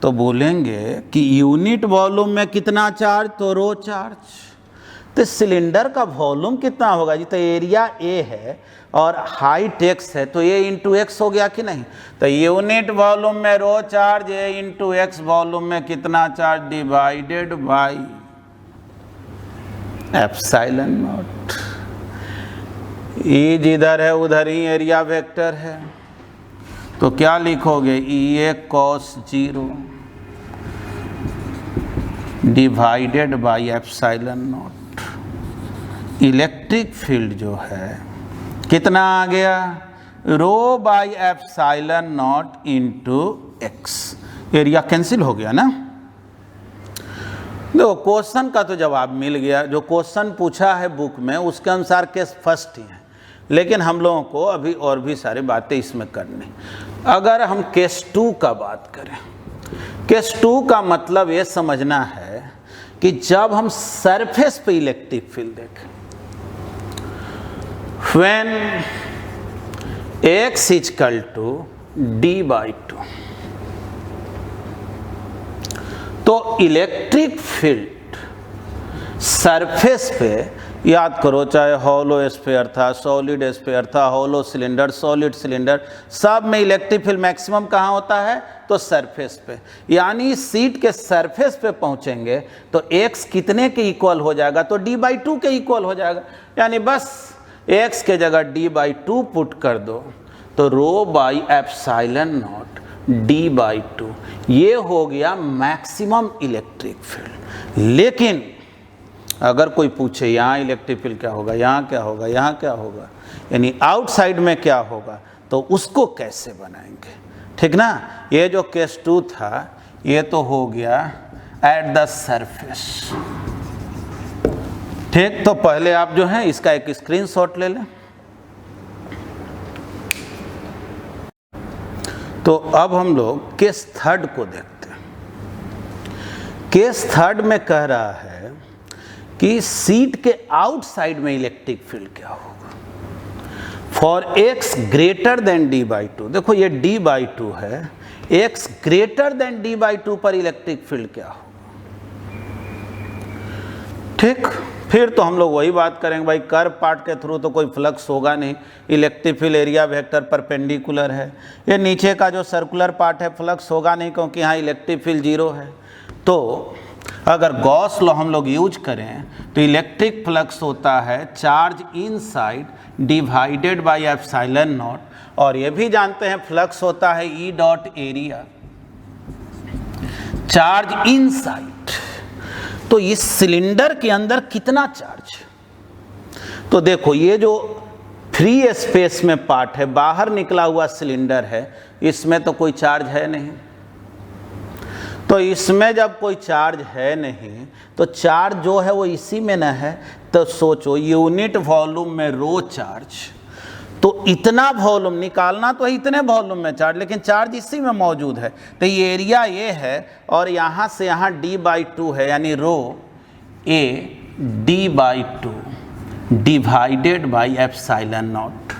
तो बोलेंगे कि यूनिट वॉल्यूम में कितना चार्ज, तो रो चार्ज। तो सिलेंडर का वॉल्यूम कितना होगा जी, तो एरिया ए है और हाइट एक्स है, तो ए इंटू एक्स हो गया कि नहीं। तो यूनिट वॉल्यूम में rho charge, A into X volume में कितना charge, divided by epsilon naught. E जिधर है उधर ही एरिया वेक्टर है, तो क्या लिखोगे, E A cos zero divided by epsilon naught. Electric field जो है कितना आ गया, rho by epsilon naught into X, area cancel हो गया ना। देखो क्वेश्चन का तो जवाब मिल गया, जो क्वेश्चन पूछा है बुक में उसके अनुसार केस फर्स्ट ही है, लेकिन हम लोगों को अभी और भी सारी बातें इसमें करनी। अगर हम केस टू का बात करें, केस टू का मतलब ये समझना है कि जब हम सरफेस पे इलेक्ट्रिक फील्ड देखें, when x equal to d/2, तो इलेक्ट्रिक फील्ड सरफेस पे, याद करो चाहे हॉलो स्फीयर था, सॉलिड स्फीयर था, हॉलो सिलेंडर, सॉलिड सिलेंडर, सब में इलेक्ट्रिक फील्ड मैक्सिमम कहाँ होता है, तो सरफेस पे। यानी सीट के सरफेस पे पहुंचेंगे तो x कितने के इक्वल हो जाएगा, तो d/2 के इक्वल हो जाएगा। यानी बस x के जगह d/2 पुट कर दो, तो रो बाई एप्सिलॉन नॉट d/2, ये हो गया मैक्सिमम इलेक्ट्रिक फील्ड। लेकिन अगर कोई पूछे यहाँ इलेक्ट्रिक फील्ड क्या होगा, यहाँ क्या होगा, यहाँ क्या होगा, यानी आउटसाइड में क्या होगा, तो उसको कैसे बनाएंगे, ठीक ना। ये जो केस टू था ये तो हो गया एट द सरफेस, ठीक। तो पहले आप जो है इसका एक स्क्रीनशॉट ले लें। तो अब हम लोग केस थर्ड को देखते हैं। केस थर्ड में कह रहा है कि सीट के आउटसाइड में इलेक्ट्रिक फील्ड क्या होगा for x greater than d/2। देखो ये d/2 है, x ग्रेटर देन d/2 पर इलेक्ट्रिक फील्ड क्या होगा, ठीक। फिर तो हम लोग वही बात करेंगे, भाई कर्व पार्ट के थ्रू तो कोई फ्लक्स होगा नहीं, electric field area vector perpendicular है। ये नीचे का जो सर्कुलर पार्ट है फ्लक्स होगा नहीं क्योंकि यहाँ इलेक्ट्रिक फील्ड जीरो है। तो अगर गॉस लॉ हम लोग यूज करें तो इलेक्ट्रिक फ्लक्स होता है charge inside divided by epsilon not, और ये भी जानते हैं फ्लक्स होता है E dot area charge inside. तो इस सिलेंडर के अंदर कितना चार्ज, तो देखो ये जो फ्री स्पेस में पार्ट है, बाहर निकला हुआ सिलेंडर है, इसमें तो कोई चार्ज है नहीं। तो इसमें जब कोई चार्ज है नहीं तो चार्ज जो है वो इसी में न है, तो सोचो यूनिट वॉल्यूम में रो चार्ज, तो इतना वॉल्यूम निकालना तो है इतने वॉल्यूम में चार्ज, लेकिन चार्ज इसी में मौजूद है। तो ये एरिया ये है और यहाँ से यहाँ d/2 है, यानी rho A d/2 divided by epsilon naught.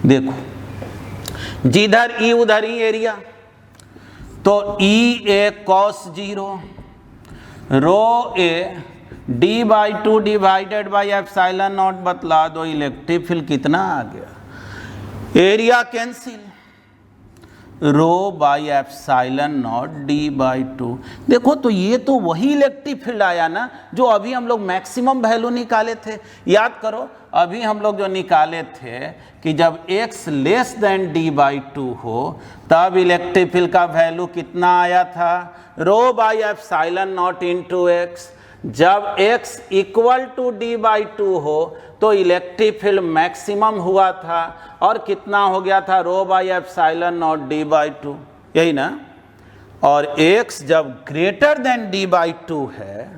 देखो जिधर ई उधर ही एरिया, तो E A cos 0 rho A d/2 divided by epsilon naught. बतला दो इलेक्ट्रिक फील्ड कितना आ गया, area cancel, rho by epsilon naught d/2। देखो तो ये तो वही इलेक्ट्रिक फील्ड आया ना जो अभी हम लोग मैक्सिमम वैल्यू निकाले थे। याद करो अभी हम लोग जो निकाले थे कि जब x लेस देन d/2 हो तब इलेक्ट्रिक फील्ड का वैल्यू कितना आया था, rho by epsilon naught into X. जब x इक्वल टू d/2 हो तो इलेक्ट्रिक फील्ड मैक्सिमम हुआ था और कितना हो गया था, rho by epsilon naught d/2, यही ना। और x जब ग्रेटर देन d/2 है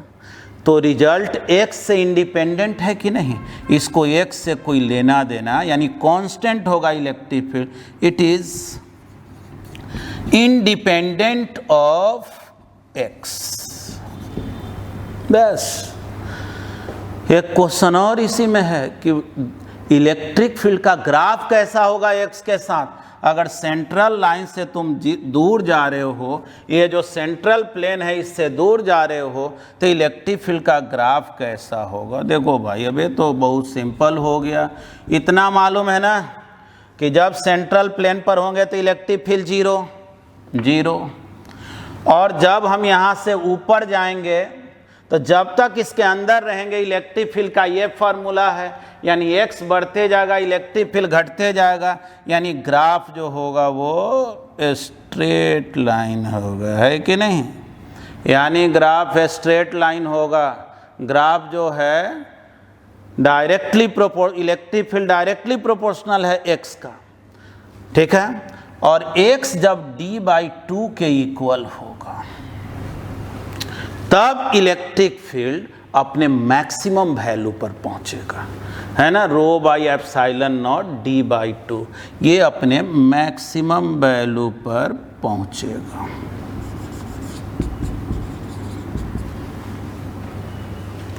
तो रिजल्ट x से इंडिपेंडेंट है कि नहीं, इसको x से कोई लेना देना, यानी कांस्टेंट होगा electric field, it is independent of x। बस एक क्वेश्चन और इसी में है कि इलेक्ट्रिक फील्ड का ग्राफ कैसा होगा x के साथ। अगर सेंट्रल लाइन से तुम दूर जा रहे हो, ये जो सेंट्रल प्लेन है इससे दूर जा रहे हो, तो इलेक्ट्रिक फील्ड का ग्राफ कैसा होगा। देखो भाई अब ये तो बहुत सिंपल हो गया, इतना मालूम है ना कि जब सेंट्रल प्लेन पर होंगे तो इलेक्ट्रिक फील्ड 0, और जब हम यहाँ से ऊपर जाएंगे तो जब तक इसके अंदर रहेंगे इलेक्ट्रिक फील्ड का ये फार्मूला है, यानी x बढ़ते जाएगा इलेक्ट्रिक फील्ड घटते जाएगा, यानी ग्राफ जो होगा वो स्ट्रेट लाइन होगा, है कि नहीं। यानी ग्राफ स्ट्रेट लाइन होगा, ग्राफ जो है directly electric field directly proportional है x का, ठीक है। और x जब d/2 के इक्वल होगा तब इलेक्ट्रिक फील्ड अपने मैक्सिमम वैल्यू पर पहुंचेगा, है ना, रो बाई एप्सिलॉन नॉट d/2, ये अपने मैक्सिमम वैल्यू पर पहुंचेगा।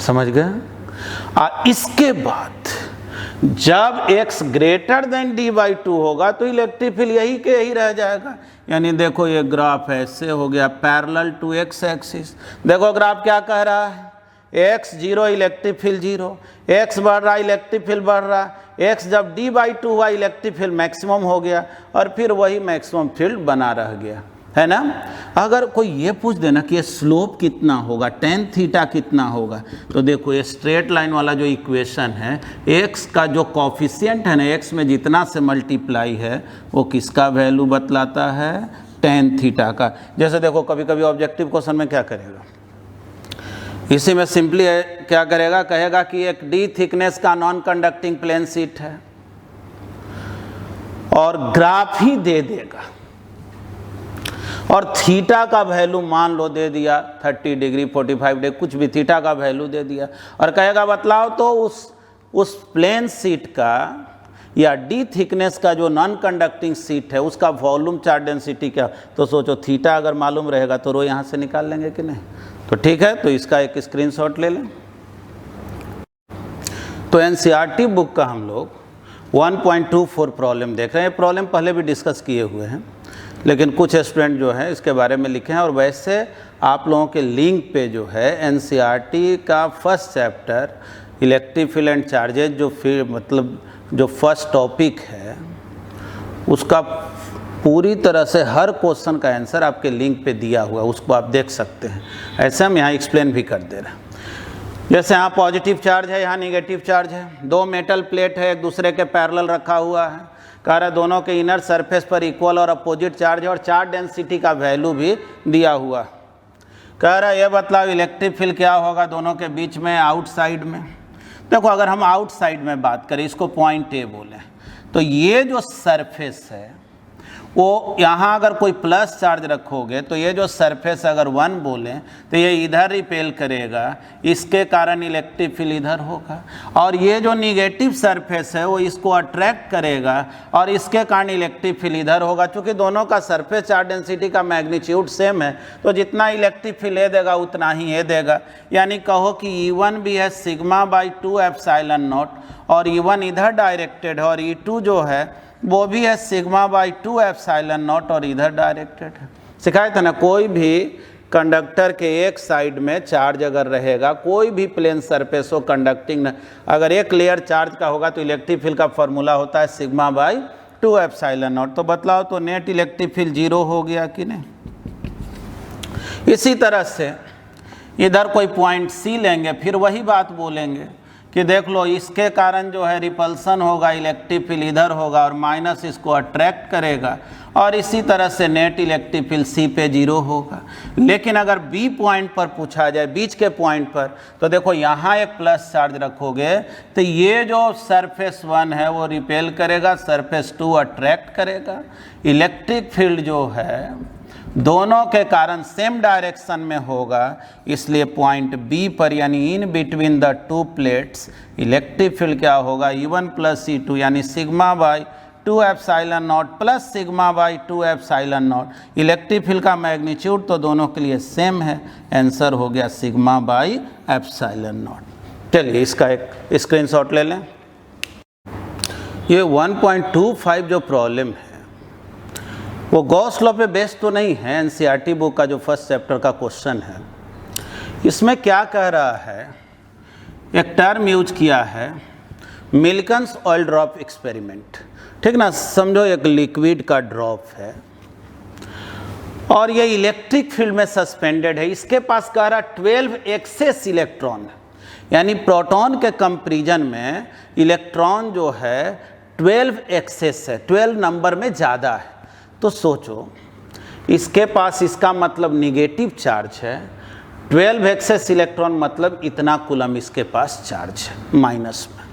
समझ गए। इसके बाद जब x ग्रेटर देन d/2 होगा तो इलेक्ट्रिक फील्ड यही के यही रह जाएगा, यानी देखो ये ग्राफ ऐसे हो गया पैरेलल टू x एक्सिस। देखो ग्राफ क्या कह रहा है, x 0 इलेक्ट्रिक फील्ड 0, x बढ़ रहा इलेक्ट्रिक फील्ड बढ़ रहा, x जब d/2 हुआ इलेक्ट्रिक फील्ड मैक्सिमम हो गया और फिर वही मैक्सिमम फील्ड बना रह गया, है ना। अगर कोई ये पूछ देना कि ये स्लोप कितना होगा, tan थीटा कितना होगा, तो देखो ये स्ट्रेट लाइन वाला जो इक्वेशन है, x का जो कॉफिशिएंट है ना, x में जितना से मल्टीप्लाई है वो किसका वैल्यू बतलाता है, tan थीटा का। जैसे देखो कभी कभी ऑब्जेक्टिव क्वेश्चन में क्या करेगा, इसी में सिंपली क्या करेगा, कहेगा कि एक d थिकनेस का नॉन कंडक्टिंग प्लेन शीट है और ग्राफ ही दे देगा और थीटा का वैल्यू मान लो दे दिया 30 डिग्री 45 डिग्री, कुछ भी थीटा का वैल्यू दे दिया और कहेगा बतलाओ तो उस प्लेन शीट का या डी थिकनेस का जो नॉन कंडक्टिंग शीट है उसका वॉल्यूम चार्ज डेंसिटी क्या। तो सोचो थीटा अगर मालूम रहेगा तो रो यहाँ से निकाल लेंगे कि नहीं। तो ठीक है, तो इसका एक स्क्रीनशॉट ले लें। तो एनसीईआरटी बुक का हम लोग 1.24 प्रॉब्लम देख रहे हैं। प्रॉब्लम पहले भी डिस्कस किए हुए हैं, लेकिन कुछ स्टूडेंट जो है इसके बारे में लिखे हैं। और वैसे आप लोगों के लिंक पे जो है एनसीईआरटी का first chapter electric field and charges जो फर्स्ट टॉपिक है उसका पूरी तरह से हर क्वेश्चन का आंसर आपके लिंक पे दिया हुआ है, उसको आप देख सकते हैं। ऐसे हम यहाँ एक्सप्लेन भी कर दे रहे हैं। जैसे यहाँ पॉजिटिव चार्ज है, यहाँ निगेटिव चार्ज है, दो मेटल प्लेट है एक दूसरे के पैरेलल रखा हुआ है, कह रहा है दोनों के इनर सरफेस पर इक्वल और अपोजिट चार्ज है और चार्ज डेंसिटी का वैल्यू भी दिया हुआ। कह रहा है ये बतलाओ इलेक्ट्रिक फील्ड क्या होगा दोनों के बीच में आउटसाइड में। देखो अगर हम आउटसाइड में बात करें, इसको पॉइंट ए बोलें, तो ये जो सरफेस है वो यहाँ अगर कोई प्लस चार्ज रखोगे तो ये जो सरफेस अगर 1 बोलें तो ये इधर रिपेल करेगा, इसके कारण इलेक्ट्रिक फील्ड इधर होगा। और ये जो निगेटिव सरफेस है वो इसको अट्रैक्ट करेगा और इसके कारण इलेक्ट्रिक फील्ड इधर होगा। चूँकि दोनों का सरफेस चार्ज डेंसिटी का मैग्नीट्यूड सेम है तो जितना इलेक्ट्रिक फील्ड ये देगा उतना ही ये देगा। यानी कहो कि E1 भी है σ/2 एप्सिलॉन नॉट और E1 इधर डायरेक्टेड है और E2 जो है वो भी है σ/2 एप्सिलॉन नॉट और इधर डायरेक्टेड है। सिखाया था ना, कोई भी कंडक्टर के एक साइड में चार्ज अगर रहेगा, कोई भी प्लेन सरफेस हो कंडक्टिंग, अगर एक लेयर चार्ज का होगा तो इलेक्ट्रिक फील्ड का फॉर्मूला होता है σ/2 एप्सिलॉन नॉट। तो बतलाओ तो नेट इलेक्ट्रिक फील्ड 0 हो गया कि नहीं। इसी तरह से इधर कोई पॉइंट सी लेंगे, फिर वही बात बोलेंगे कि देख लो इसके कारण जो है रिपल्सन होगा, इलेक्ट्रिक फील्ड इधर होगा और माइनस इसको अट्रैक्ट करेगा और इसी तरह से नेट इलेक्ट्रिक फील्ड सी पे 0 होगा। लेकिन अगर बी पॉइंट पर पूछा जाए, बीच के पॉइंट पर, तो देखो यहाँ एक प्लस चार्ज रखोगे तो ये जो सरफेस 1 है वो रिपेल करेगा, सरफेस 2 अट्रैक्ट करेगा। इलेक्ट्रिक फील्ड जो है दोनों के कारण सेम डायरेक्शन में होगा, इसलिए पॉइंट बी पर यानी in between the two plates electric field क्या होगा, E1 प्लस E2 यानी σ/2 epsilon naught plus σ/2 epsilon naught. Electric field का मैग्नीट्यूड तो दोनों के लिए सेम है, आंसर हो गया σ/एप्सिलॉन नॉट। चलिए इसका एक स्क्रीनशॉट ले लें। ये 1.25 जो प्रॉब्लम है वो गॉस लॉ पे बेस्ड तो नहीं है, एनसीईआरटी बुक का जो फर्स्ट चैप्टर का क्वेश्चन है। इसमें क्या कह रहा है, एक टर्म यूज किया है मिल्कन्स ऑयल ड्रॉप एक्सपेरिमेंट, ठीक ना। समझो एक लिक्विड का ड्रॉप है और ये इलेक्ट्रिक फील्ड में सस्पेंडेड है। इसके पास कह रहा 12 एक्सेस इलेक्ट्रॉन है, यानी प्रोटॉन के कंपैरिजन में इलेक्ट्रॉन जो है 12 एक्सेस है, 12 नंबर में ज़्यादा है। तो सोचो इसके पास, इसका मतलब निगेटिव चार्ज है, 12 एक्सेस इलेक्ट्रॉन मतलब इतना कूलम इसके पास चार्ज है माइनस में।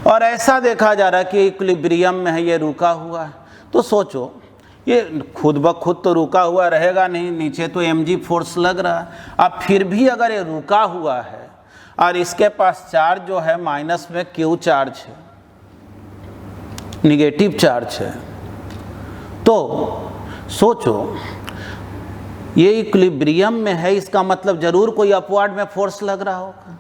और ऐसा देखा जा रहा है कि इक्विलिब्रियम में है, ये रुका हुआ है। तो सोचो ये खुद ब खुद तो रुका हुआ रहेगा नहीं, नीचे तो mg फोर्स लग रहा है। अब फिर भी अगर ये रुका हुआ है और इसके पास चार्ज जो है माइनस में q चार्ज है, निगेटिव चार्ज है, तो सोचो ये इक्विलिब्रियम में है, इसका मतलब जरूर कोई अपवर्ड में फोर्स लग रहा होगा।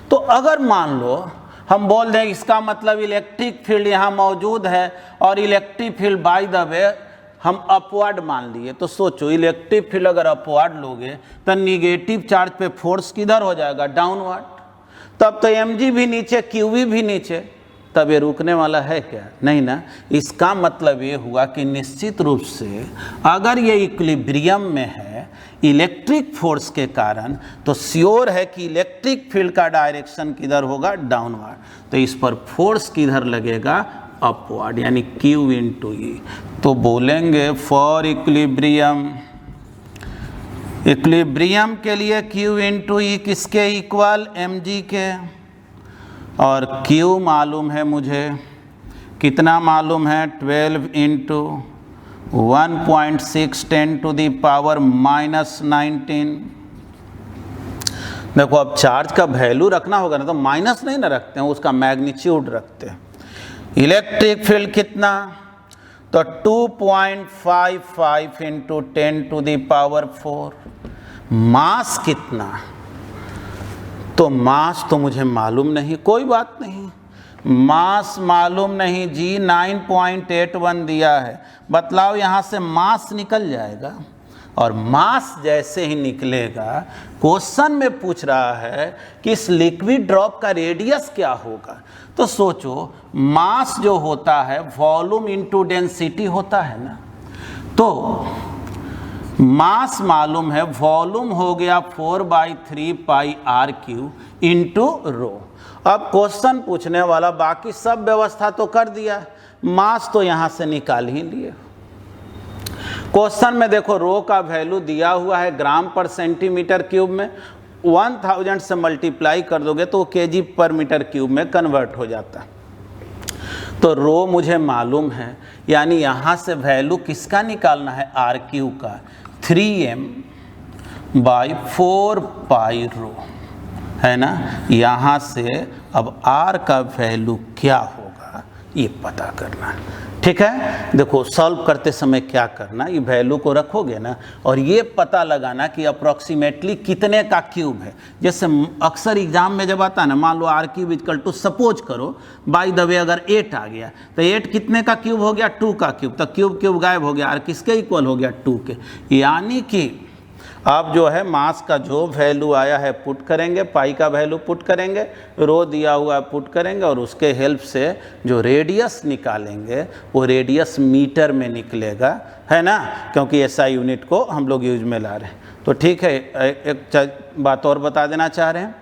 तो अगर मान लो हम बोल दें इसका मतलब इलेक्ट्रिक फील्ड यहाँ मौजूद है और इलेक्ट्रिक फील्ड बाय द वे हम अपवर्ड मान लिए, तो सोचो इलेक्ट्रिक फील्ड अगर अपवर्ड लोगे तो निगेटिव चार्ज पे फोर्स किधर हो जाएगा, डाउनवर्ड। तब तो mg भी नीचे, qv भी नीचे, तब ये रुकने वाला है क्या, नहीं ना। इसका मतलब ये हुआ कि निश्चित रूप से अगर ये इक्विलिब्रियम में है इलेक्ट्रिक फोर्स के कारण, तो श्योर है कि इलेक्ट्रिक फील्ड का डायरेक्शन किधर होगा, डाउनवर्ड। तो इस पर फोर्स किधर लगेगा, अपवर्ड, यानी Q × E। तो बोलेंगे फॉर इक्विलिब्रियम, इक्विलिब्रियम के लिए Q × E किसके इक्वल, mg के। और Q मालूम है मुझे, कितना मालूम है, 12 × 1.6 10⁻⁻19। देखो अब चार्ज का वैल्यू रखना होगा ना, तो माइनस नहीं ना रखते हैं, उसका मैग्नीट्यूड रखते हैं। इलेक्ट्रिक फील्ड कितना, तो 2.55 × 10⁻⁴। मास कितना, तो मास तो मुझे मालूम नहीं, कोई बात नहीं, मास मालूम नहीं, G 9.81 दिया है। बतलाओ यहाँ से मास निकल जाएगा, और मास जैसे ही निकलेगा क्वेश्चन में पूछ रहा है कि इस लिक्विड ड्रॉप का रेडियस क्या होगा। तो सोचो मास जो होता है वॉल्यूम इनटू डेंसिटी होता है ना, तो मास मालूम है, वॉल्यूम हो गया 4/3πr³ इंटू रो। अब क्वेश्चन पूछने वाला बाकी सब व्यवस्था तो कर दिया, मास तो यहाँ से निकाल ही लिए। क्वेश्चन में देखो रो का वैल्यू दिया हुआ है ग्राम पर सेंटीमीटर क्यूब में, 1000 से मल्टीप्लाई कर दोगे तो वो केजी पर मीटर क्यूब में कन्वर्ट हो जाता है। तो रो मुझे मालूम है, यानी यहाँ से वैल्यू किसका निकालना है, आर क्यू का, 3m/4 पाई रो, है ना। यहाँ से अब आर का वैल्यू क्या होगा ये पता करना है, ठीक है। देखो सॉल्व करते समय क्या करना, ये वैल्यू को रखोगे ना और ये पता लगाना कि अप्रॉक्सीमेटली कितने का क्यूब है। जैसे अक्सर एग्जाम में जब आता है ना, मान लो R cube equal to, suppose करो बाय द वे अगर 8 आ गया तो 8 कितने का क्यूब हो गया, 2 का क्यूब, तो क्यूब क्यूब गायब हो गया, आर किसके इक्वल हो गया, 2 के। यानी कि अब जो है मास का जो वैल्यू आया है पुट करेंगे, पाई का वैल्यू पुट करेंगे, रो दिया हुआ पुट करेंगे और उसके हेल्प से जो रेडियस निकालेंगे वो रेडियस मीटर में निकलेगा, है ना, क्योंकि ऐसा यूनिट को हम लोग यूज में ला रहे हैं। तो ठीक है, एक बात और बता देना चाह रहे हैं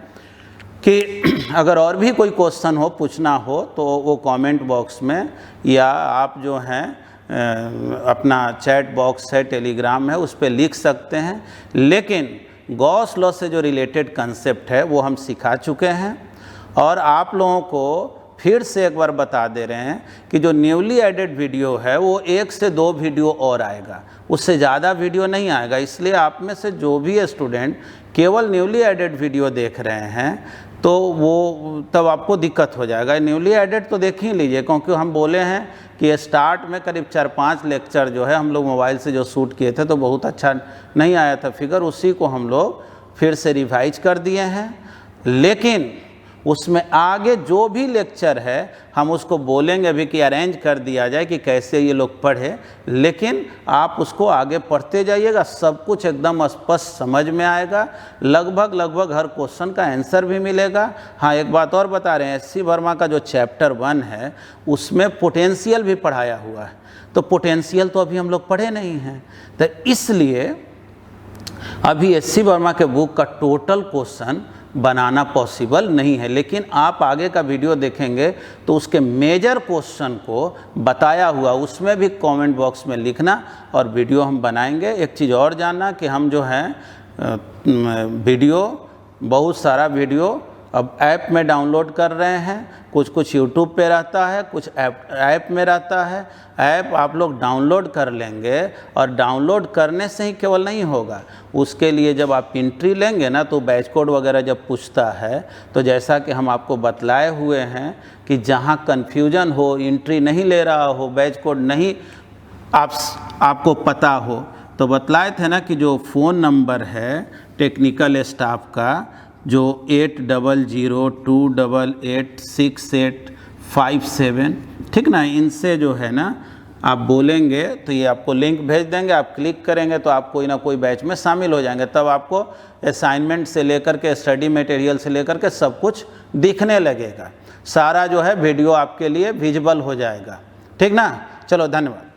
कि अगर और भी कोई क्वेश्चन हो, पूछना हो, तो वो कमेंट बॉक्स में या आप जो हैं अपना चैट बॉक्स है, टेलीग्राम है, उस पर लिख सकते हैं। लेकिन गॉस लॉ से जो रिलेटेड कंसेप्ट है वो हम सिखा चुके हैं और आप लोगों को फिर से एक बार बता दे रहे हैं कि जो न्यूली एडेड वीडियो है वो 1 से 2 वीडियो और आएगा, उससे ज़्यादा वीडियो नहीं आएगा। इसलिए आप में से जो भी स्टूडेंट केवल न्यूली एडेड वीडियो देख रहे हैं तो वो तब आपको दिक्कत हो जाएगा। न्यूली एडेड तो देख ही लीजिए, क्योंकि हम बोले हैं कि स्टार्ट में करीब 4-5 लेक्चर जो है हम लोग मोबाइल से जो शूट किए थे तो बहुत अच्छा नहीं आया था फिगर, उसी को हम लोग फिर से रिवाइज कर दिए हैं। लेकिन उसमें आगे जो भी लेक्चर है हम उसको बोलेंगे भी कि अरेंज कर दिया जाए कि कैसे ये लोग पढ़े, लेकिन आप उसको आगे पढ़ते जाइएगा, सब कुछ एकदम स्पष्ट समझ में आएगा, लगभग हर क्वेश्चन का आंसर भी मिलेगा। हाँ, एक बात और बता रहे हैं, एससी वर्मा का जो चैप्टर 1 है उसमें पोटेंशियल भी पढ़ाया हुआ है, तो पोटेंशियल तो अभी हम लोग पढ़े नहीं हैं, तो इसलिए अभी एससी वर्मा के बुक का टोटल क्वेश्चन बनाना पॉसिबल नहीं है। लेकिन आप आगे का वीडियो देखेंगे तो उसके मेजर क्वेश्चन को बताया हुआ उसमें भी कमेंट बॉक्स में लिखना और वीडियो हम बनाएंगे। एक चीज़ और जानना कि हम जो है वीडियो, बहुत सारा वीडियो अब ऐप में डाउनलोड कर रहे हैं, कुछ यूट्यूब पे रहता है, कुछ ऐप में रहता है। ऐप आप लोग डाउनलोड कर लेंगे और डाउनलोड करने से ही केवल नहीं होगा, उसके लिए जब आप एंट्री लेंगे ना तो बैच कोड वगैरह जब पूछता है तो जैसा कि हम आपको बतलाए हुए हैं कि जहां कन्फ्यूजन हो, एंट्री नहीं ले रहा हो, बैच कोड नहीं आपको पता हो, तो बतलाए थे ना कि जो फ़ोन नंबर है टेक्निकल स्टाफ का जो 8002886857, ठीक ना, इनसे जो है ना आप बोलेंगे तो ये आपको लिंक भेज देंगे, आप क्लिक करेंगे तो आप कोई ना कोई बैच में शामिल हो जाएंगे। तब आपको असाइनमेंट से लेकर के स्टडी मटेरियल से लेकर के सब कुछ दिखने लगेगा, सारा जो है वीडियो आपके लिए विजिबल हो जाएगा, ठीक ना। चलो धन्यवाद।